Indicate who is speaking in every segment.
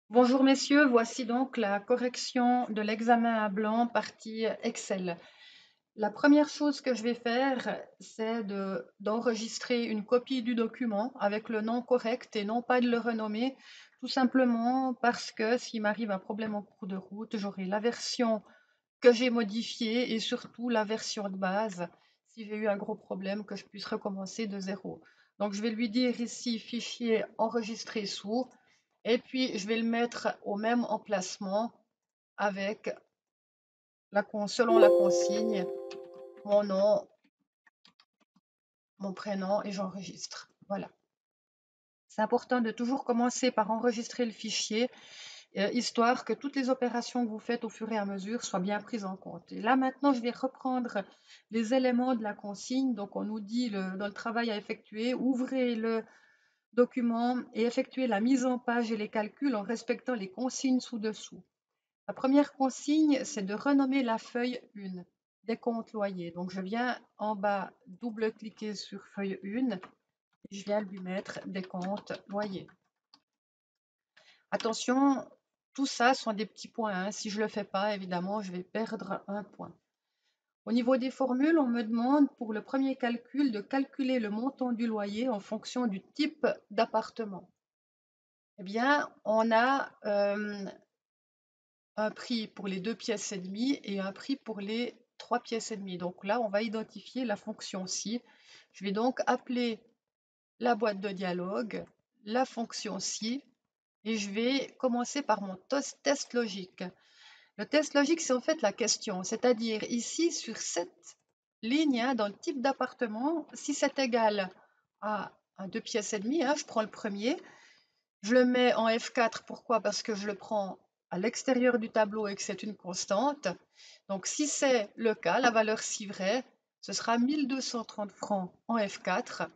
Speaker 1: Bonjour messieurs, voici donc la correction de l'examen à blanc partie Excel. La première chose que je vais faire, c'est d'enregistrer une copie du document avec le nom correct et non pas de le renommer, tout simplement parce que s'il m'arrive un problème en cours de route, j'aurai la version que j'ai modifiée et surtout la version de base, si j'ai eu un gros problème, que je puisse recommencer de zéro. Donc je vais lui dire ici fichier enregistré sous. Et puis, je vais le mettre au même emplacement avec, selon la consigne, mon nom, mon prénom et j'enregistre. Voilà. C'est important de toujours commencer par enregistrer le fichier, histoire que toutes les opérations que vous faites au fur et à mesure soient bien prises en compte. Et là, maintenant, je vais reprendre les éléments de la consigne. Donc, on nous dit dans le travail à effectuer, ouvrez le document et effectuez la mise en page et les calculs en respectant les consignes ci-dessous. La première consigne, c'est de renommer la feuille 1, décompte loyer. Donc, je viens en bas double-cliquer sur feuille 1 et je viens lui mettre décompte loyer. Attention, tout ça sont des petits points, hein. Si je ne le fais pas, évidemment, je vais perdre un point. Au niveau des formules, on me demande pour le premier calcul de calculer le montant du loyer en fonction du type d'appartement. Eh bien, on a un prix pour les 2 pièces et demie et un prix pour les 3 pièces et demie. Donc là, on va identifier la fonction si. Je vais donc appeler la boîte de dialogue, la fonction si, et je vais commencer par mon test logique. Le test logique, c'est en fait la question, c'est-à-dire ici, sur cette ligne, hein, dans le type d'appartement, si c'est égal à un 2 pièces et demie, hein, je prends le premier, je le mets en F4, pourquoi? Parce que je le prends à l'extérieur du tableau et que c'est une constante. Donc si c'est le cas, la valeur si vraie, ce sera 1230 francs en F4.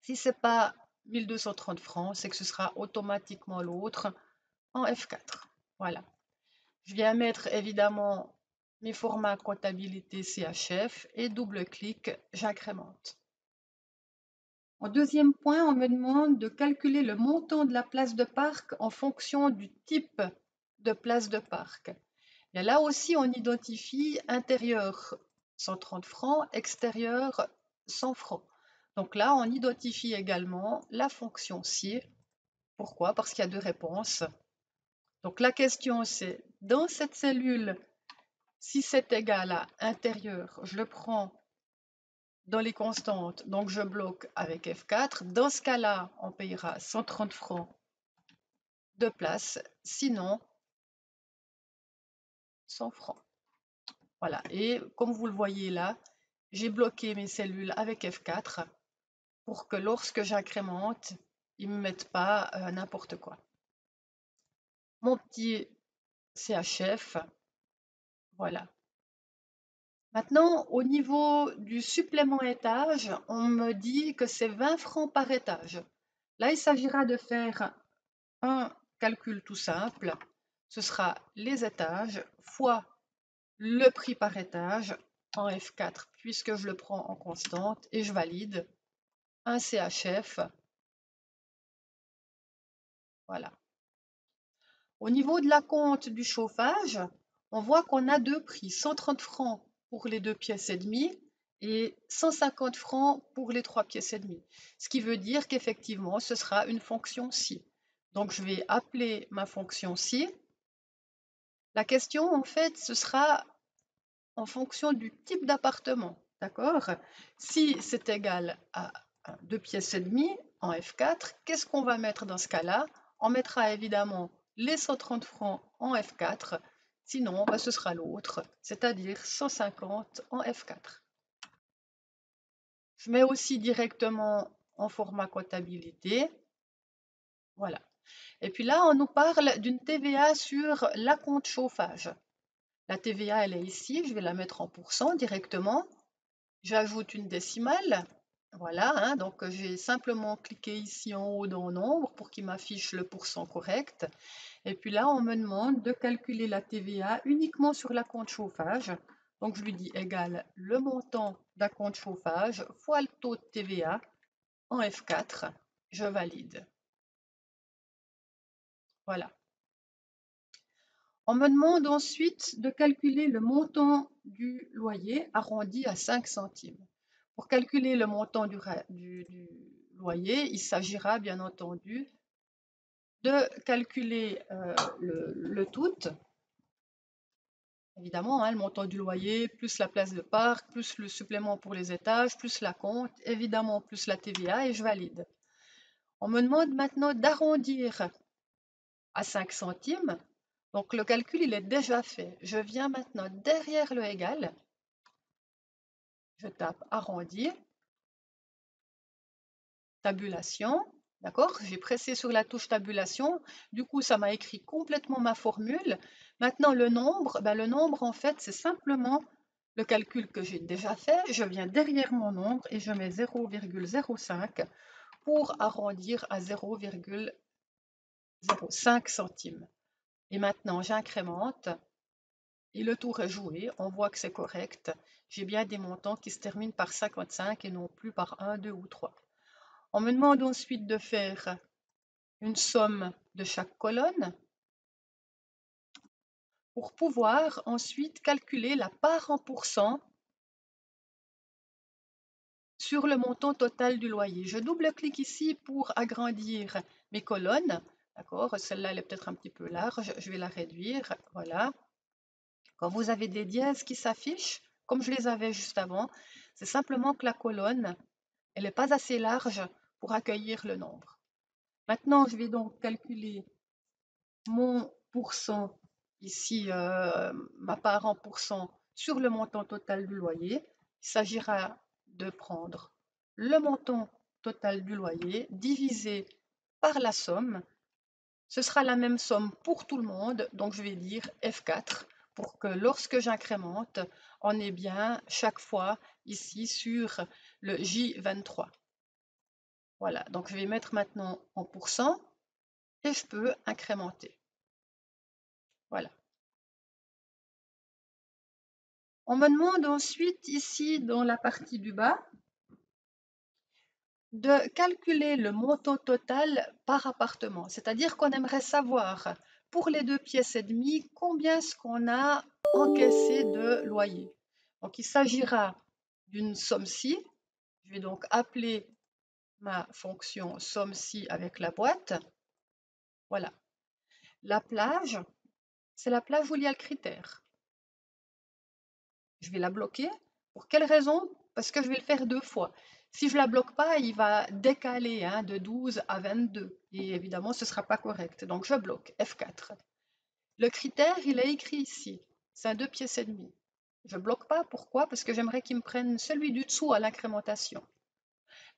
Speaker 1: Si ce n'est pas 1230 francs, c'est que ce sera automatiquement l'autre en F4. Voilà. Je viens mettre évidemment mes formats comptabilité CHF et double-clic, j'agrémente. En deuxième point, on me demande de calculer le montant de la place de parc en fonction du type de place de parc. Et là aussi, on identifie intérieur 130 francs, extérieur 100 francs. Donc là, on identifie également la fonction si. Pourquoi? Parce qu'il y a deux réponses. Donc la question c'est, dans cette cellule, si c'est égal à intérieur, je le prends dans les constantes, donc je bloque avec F4. Dans ce cas-là, on payera 130 francs de place, sinon 100 francs. Voilà, et comme vous le voyez là, j'ai bloqué mes cellules avec F4 pour que lorsque j'incrémente, ils ne me mettent pas n'importe quoi. Mon petit CHF, voilà. Maintenant, au niveau du supplément étage, on me dit que c'est 20 francs par étage. Là, il s'agira de faire un calcul tout simple. Ce sera les étages fois le prix par étage en F4 puisque je le prends en constante et je valide un CHF. Voilà. Au niveau de la compte du chauffage, on voit qu'on a deux prix, 130 francs pour les 2 pièces et demie et 150 francs pour les 3 pièces et demie. Ce qui veut dire qu'effectivement, ce sera une fonction si. Donc, je vais appeler ma fonction si. La question, en fait, ce sera en fonction du type d'appartement. D'accord? Si c'est égal à 2 pièces et demie en F4, qu'est-ce qu'on va mettre dans ce cas-là? On mettra évidemment les 130 francs en F4, sinon ce sera l'autre, c'est-à-dire 150 en F4. Je mets aussi directement en format comptabilité. Voilà. Et puis là, on nous parle d'une TVA sur l'acompte chauffage. La TVA, elle est ici, je vais la mettre en pourcent directement. J'ajoute une décimale. Voilà, hein, donc j'ai simplement cliqué ici en haut dans Nombre pour qu'il m'affiche le pourcent correct. Et puis là, on me demande de calculer la TVA uniquement sur l'acompte chauffage. Donc je lui dis égal le montant d'acompte chauffage fois le taux de TVA en F4. Je valide. Voilà. On me demande ensuite de calculer le montant du loyer arrondi à 5 centimes. Pour calculer le montant du loyer, il s'agira bien entendu de calculer le tout, évidemment, hein, le montant du loyer, plus la place de parc, plus le supplément pour les étages, plus la compte, évidemment, plus la TVA, et je valide. On me demande maintenant d'arrondir à 5 centimes. Donc le calcul, il est déjà fait. Je viens maintenant derrière le égal. Je tape arrondir, tabulation. D'accord? J'ai pressé sur la touche tabulation. Du coup, ça m'a écrit complètement ma formule. Maintenant, le nombre, en fait, c'est simplement le calcul que j'ai déjà fait. Je viens derrière mon nombre et je mets 0,05 pour arrondir à 0,05 centimes. Et maintenant, j'incrémente et le tour est joué. On voit que c'est correct. J'ai bien des montants qui se terminent par 55 et non plus par 1, 2 ou 3. On me demande ensuite de faire une somme de chaque colonne pour pouvoir ensuite calculer la part en pourcent sur le montant total du loyer. Je double-clique ici pour agrandir mes colonnes. D'accord, celle-là elle est peut-être un petit peu large, je vais la réduire. Voilà. Quand vous avez des dièses qui s'affichent, comme je les avais juste avant, c'est simplement que la colonne, elle n'est pas assez large pour accueillir le nombre. Maintenant, je vais donc calculer mon pourcent, ici ma part en pourcent sur le montant total du loyer. Il s'agira de prendre le montant total du loyer divisé par la somme. Ce sera la même somme pour tout le monde, donc je vais dire F4 pour que lorsque j'incrémente, on ait bien chaque fois ici sur le J23. Voilà, donc je vais mettre maintenant en pourcent et je peux incrémenter. Voilà. On me demande ensuite ici dans la partie du bas de calculer le montant total par appartement. C'est-à-dire qu'on aimerait savoir pour les 2 pièces et demie combien est-ce qu'on a encaissé de loyer. Donc il s'agira d'une somme-ci. Je vais donc appeler ma fonction somme-ci avec la boîte. Voilà. La plage, c'est la plage où il y a le critère. Je vais la bloquer. Pour quelle raison? Parce que je vais le faire 2 fois. Si je ne la bloque pas, il va décaler hein, de 12 à 22. Et évidemment, ce ne sera pas correct. Donc, je bloque F4. Le critère, il est écrit ici. C'est un 2 pièces et demie. Je ne bloque pas. Pourquoi? Parce que j'aimerais qu'il me prenne celui du dessous à l'incrémentation.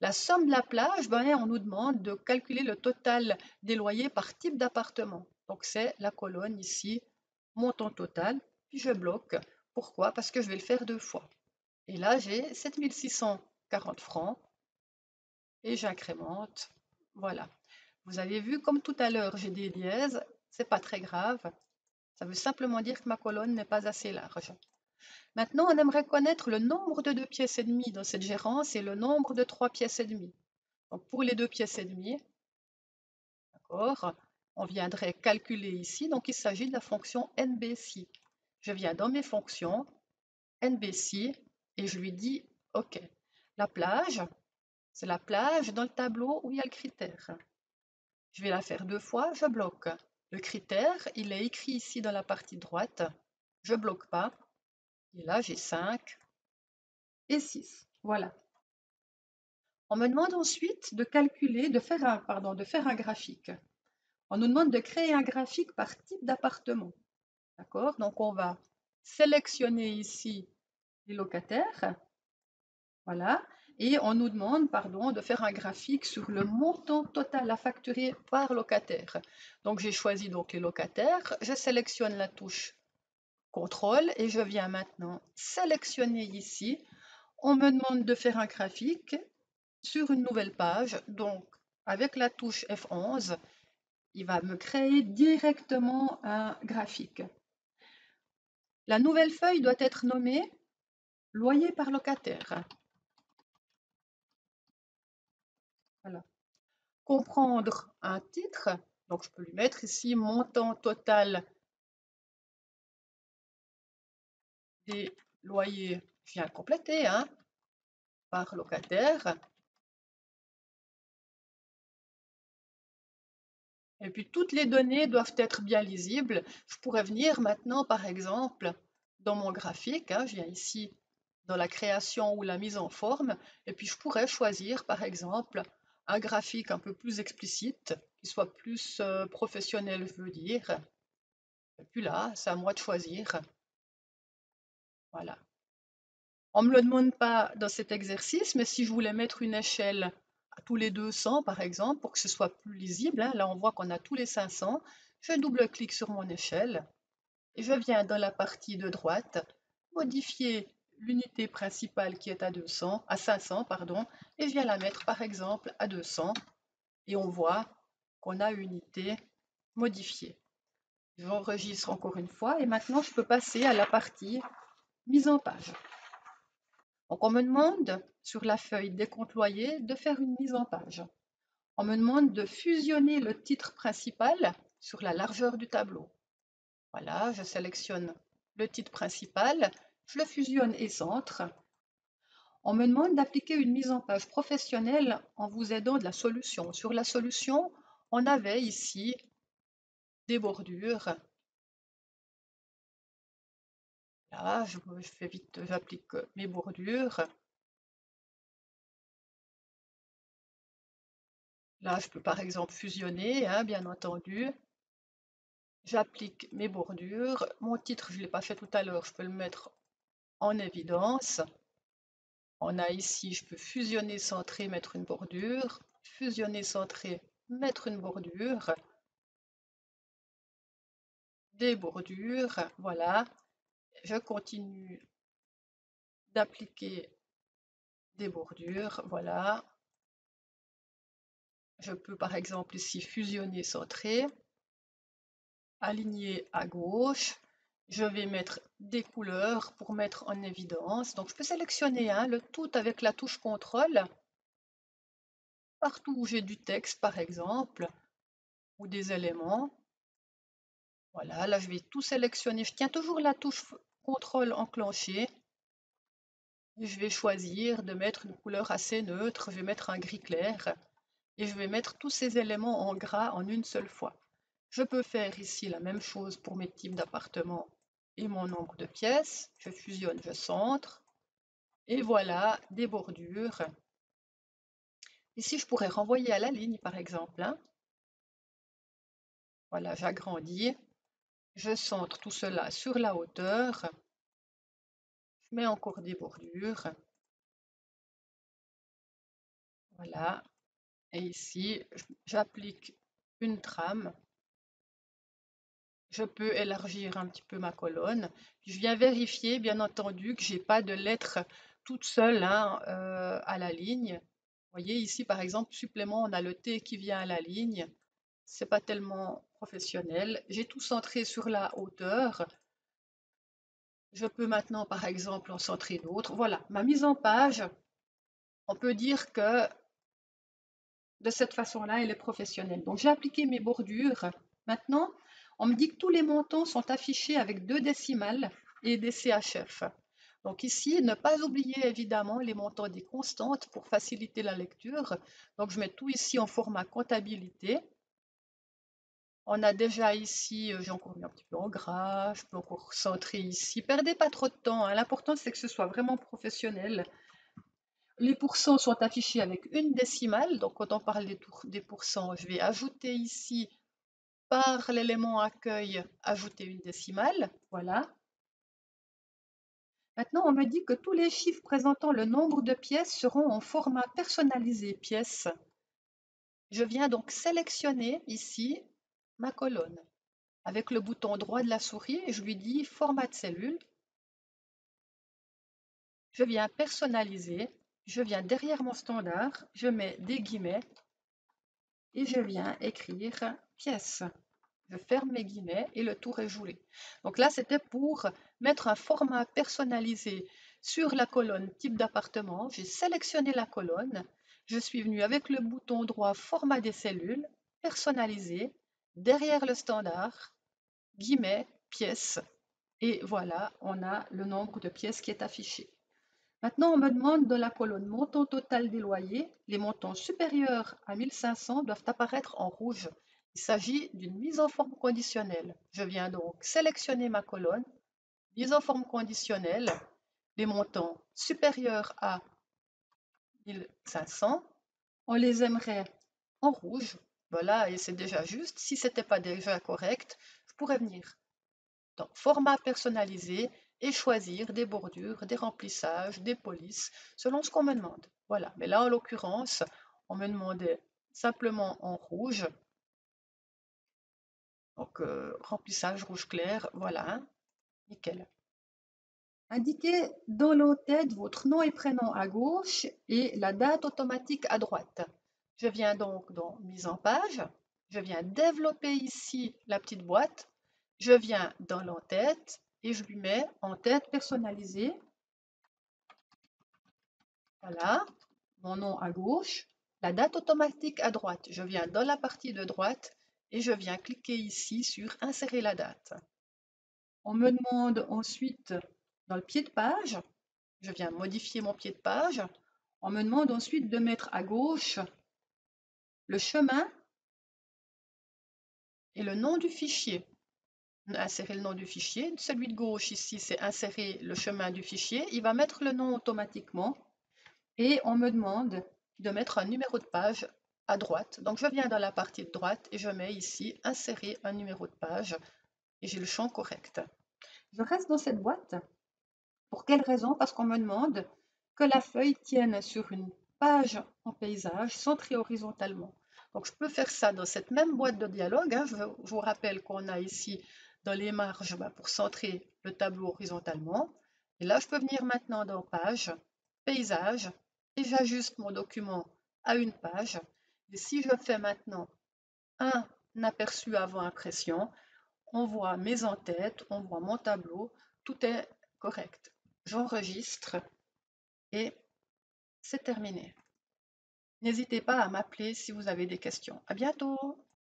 Speaker 1: La somme de la plage, ben, on nous demande de calculer le total des loyers par type d'appartement. Donc, c'est la colonne ici, montant total. Puis, je bloque. Pourquoi? Parce que je vais le faire 2 fois. Et là, j'ai 7640 francs et j'incrémente. Voilà. Vous avez vu, comme tout à l'heure, j'ai des dièses. C'est pas très grave. Ça veut simplement dire que ma colonne n'est pas assez large. Maintenant, on aimerait connaître le nombre de 2 pièces et demie dans cette gérance et le nombre de 3 pièces et demie. Donc, pour les 2 pièces et demie, d'accord, on viendrait calculer ici. Donc, il s'agit de la fonction NBC. Je viens dans mes fonctions, NBC, et je lui dis OK. La plage, c'est la plage dans le tableau où il y a le critère. Je vais la faire 2 fois, je bloque. Le critère, il est écrit ici dans la partie droite. Je ne bloque pas. Et là, j'ai 5 et 6. Voilà. On me demande ensuite de calculer, de faire un graphique. On nous demande de créer un graphique par type d'appartement. D'accord? Donc, on va sélectionner ici les locataires. Voilà. Et on nous demande, de faire un graphique sur le montant total à facturer par locataire. Donc, j'ai choisi donc les locataires. Je sélectionne la touche contrôle et je viens maintenant sélectionner ici. On me demande de faire un graphique sur une nouvelle page. Donc, avec la touche F11, il va me créer directement un graphique. La nouvelle feuille doit être nommée loyer par locataire. Voilà. Comprendre un titre, donc je peux lui mettre ici montant total des loyers, je viens compléter hein, par locataire. Et puis toutes les données doivent être bien lisibles. Je pourrais venir maintenant, par exemple, dans mon graphique, hein, je viens ici dans la création ou la mise en forme, et puis je pourrais choisir, par exemple, un graphique un peu plus explicite, qui soit plus professionnel, je veux dire. Et puis là, c'est à moi de choisir. Voilà. On ne me le demande pas dans cet exercice, mais si je voulais mettre une échelle à tous les 200, par exemple, pour que ce soit plus lisible, hein, là on voit qu'on a tous les 500, je double-clique sur mon échelle et je viens dans la partie de droite modifier l'unité principale qui est à 500, pardon, et je viens la mettre par exemple à 200 et on voit qu'on a une unité modifiée. J'enregistre encore une fois et maintenant je peux passer à la partie mise en page. Donc on me demande sur la feuille décompte loyer de faire une mise en page. On me demande de fusionner le titre principal sur la largeur du tableau. Voilà, je sélectionne le titre principal, je le fusionne et centre. On me demande d'appliquer une mise en page professionnelle en vous aidant de la solution. Sur la solution, on avait ici des bordures. Là, je fais vite, j'applique mes bordures. Là, je peux par exemple fusionner, hein, bien entendu. J'applique mes bordures. Mon titre, je ne l'ai pas fait tout à l'heure, je peux le mettre en évidence. On a ici, je peux fusionner, centrer, mettre une bordure. Fusionner, centrer, mettre une bordure. Des bordures, voilà. Je continue d'appliquer des bordures, voilà. Je peux par exemple ici fusionner, centrer, aligner à gauche. Je vais mettre des couleurs pour mettre en évidence. Donc je peux sélectionner le tout avec la touche contrôle. Partout où j'ai du texte par exemple, ou des éléments. Voilà, là je vais tout sélectionner. Je tiens toujours la touche contrôle enclenchée. Et je vais choisir de mettre une couleur assez neutre. Je vais mettre un gris clair. Et je vais mettre tous ces éléments en gras en une seule fois. Je peux faire ici la même chose pour mes types d'appartements et mon nombre de pièces. Je fusionne, je centre. Et voilà des bordures. Ici, je pourrais renvoyer à la ligne, par exemple. Voilà, j'agrandis. Je centre tout cela sur la hauteur. Je mets encore des bordures. Voilà. Et ici, j'applique une trame. Je peux élargir un petit peu ma colonne. Je viens vérifier, bien entendu, que je n'ai pas de lettres toutes seules à la ligne. Vous voyez ici, par exemple, supplément, on a le T qui vient à la ligne. C'est pas tellement professionnel. J'ai tout centré sur la hauteur. Je peux maintenant, par exemple, en centrer d'autres. Voilà, ma mise en page, on peut dire que de cette façon-là, elle est professionnelle. Donc, j'ai appliqué mes bordures. Maintenant, on me dit que tous les montants sont affichés avec 2 décimales et des CHF. Donc ici, ne pas oublier évidemment les montants des constantes pour faciliter la lecture. Donc, je mets tout ici en format comptabilité. On a déjà ici, j'ai encore mis un petit peu en gras, je peux encore centrer ici. Perdez pas trop de temps, hein. L'important c'est que ce soit vraiment professionnel. Les pourcents sont affichés avec une décimale, donc quand on parle des pourcents, je vais ajouter ici par l'élément accueil, ajouter une décimale, voilà. Maintenant, on me dit que tous les chiffres présentant le nombre de pièces seront en format personnalisé pièces. Je viens donc sélectionner ici ma colonne. Avec le bouton droit de la souris, je lui dis format de cellule. Je viens personnaliser, je viens derrière mon standard, je mets des guillemets et je viens écrire pièce. Je ferme mes guillemets et le tour est joué. Donc là, c'était pour mettre un format personnalisé sur la colonne type d'appartement. J'ai sélectionné la colonne. Je suis venue avec le bouton droit format des cellules, personnalisé, derrière le standard, guillemets, pièce. Et voilà, on a le nombre de pièces qui est affiché. Maintenant, on me demande dans la colonne montant total des loyers, les montants supérieurs à 1500 doivent apparaître en rouge. Il s'agit d'une mise en forme conditionnelle. Je viens donc sélectionner ma colonne, mise en forme conditionnelle, les montants supérieurs à 1500, on les aimerait en rouge. Voilà, et c'est déjà juste. Si ce n'était pas déjà correct, je pourrais venir dans format personnalisé et choisir des bordures, des remplissages, des polices, selon ce qu'on me demande. Voilà, mais là en l'occurrence, on me demandait simplement en rouge, donc remplissage rouge clair, voilà, hein, nickel. Indiquez dans l'entête votre nom et prénom à gauche et la date automatique à droite. Je viens donc dans mise en page, je viens développer ici la petite boîte, je viens dans l'entête et je lui mets en tête personnalisée. Voilà, mon nom à gauche, la date automatique à droite. Je viens dans la partie de droite et je viens cliquer ici sur insérer la date. On me demande ensuite dans le pied de page, je viens modifier mon pied de page. On me demande ensuite de mettre à gauche le chemin et le nom du fichier. Insérer le nom du fichier. Celui de gauche ici, c'est insérer le chemin du fichier. Il va mettre le nom automatiquement. Et on me demande de mettre un numéro de page à droite. Donc je viens dans la partie de droite et je mets ici insérer un numéro de page et j'ai le champ correct. Je reste dans cette boîte. Pour quelle raison? Parce qu'on me demande que la feuille tienne sur une page en paysage centrée horizontalement. Donc je peux faire ça dans cette même boîte de dialogue, hein. Je vous rappelle qu'on a ici dans les marges pour centrer le tableau horizontalement. Et là, je peux venir maintenant dans Page, Paysage, et j'ajuste mon document à une page. Et si je fais maintenant un aperçu avant impression, on voit mes en-têtes, on voit mon tableau, tout est correct. J'enregistre et c'est terminé. N'hésitez pas à m'appeler si vous avez des questions. À bientôt!